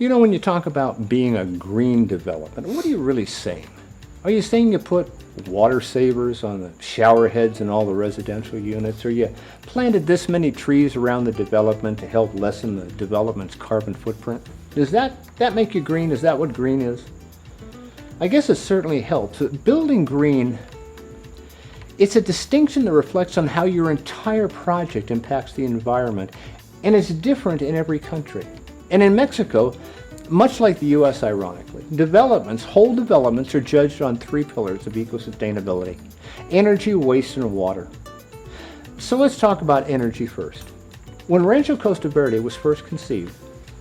You know, when you talk about being a green development, what are you really saying? Are you saying you put water savers on the shower heads in all the residential units? Or you planted this many trees around the development to help lessen the development's carbon footprint? Does that make you green? Is that what green is? I guess it certainly helps. Building green, it's a distinction that reflects on how your entire project impacts the environment, and it's different in every country. And in Mexico, much like the U.S. ironically, whole developments are judged on three pillars of eco-sustainability: energy, waste, and water. So let's talk about energy first. When Rancho Costa Verde was first conceived,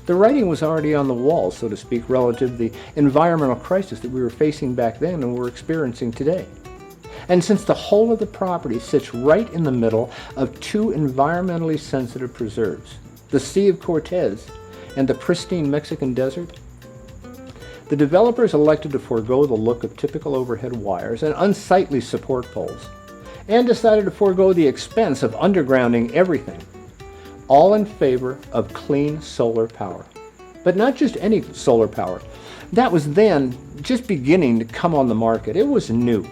the writing was already on the wall, so to speak, relative to the environmental crisis that we were facing back then and we're experiencing today. And since the whole of the property sits right in the middle of two environmentally sensitive preserves, the Sea of Cortez and the pristine Mexican desert, the developers elected to forego the look of typical overhead wires and unsightly support poles, and decided to forego the expense of undergrounding everything, all in favor of clean solar power. But not just any solar power. That was then just beginning to come on the market. It was new.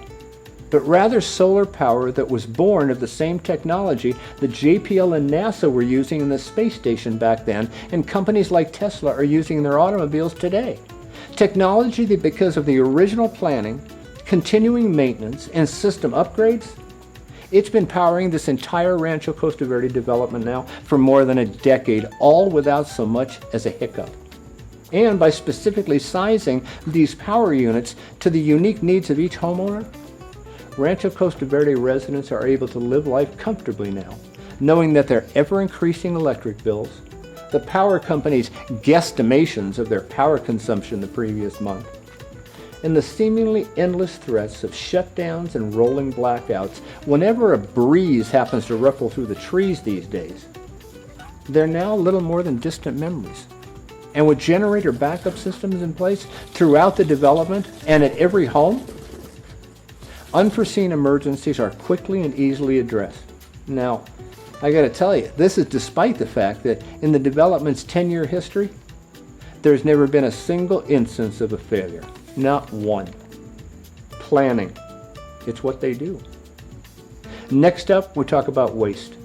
But rather solar power that was born of the same technology that JPL and NASA were using in the space station back then, and companies like Tesla are using in their automobiles today. Technology that, because of the original planning, continuing maintenance, and system upgrades, it's been powering this entire Rancho Costa Verde development now for more than a decade, all without so much as a hiccup. And by specifically sizing these power units to the unique needs of each homeowner, Rancho Costa Verde residents are able to live life comfortably now, knowing that their ever-increasing electric bills, the power company's guesstimations of their power consumption the previous month, and the seemingly endless threats of shutdowns and rolling blackouts whenever a breeze happens to ruffle through the trees these days, they're now little more than distant memories. And with generator backup systems in place throughout the development and at every home, unforeseen emergencies are quickly and easily addressed. Now, I gotta tell you, this is despite the fact that in the development's 10-year history, there's never been a single instance of a failure. Not one. Planning. It's what they do. Next up, we talk about waste.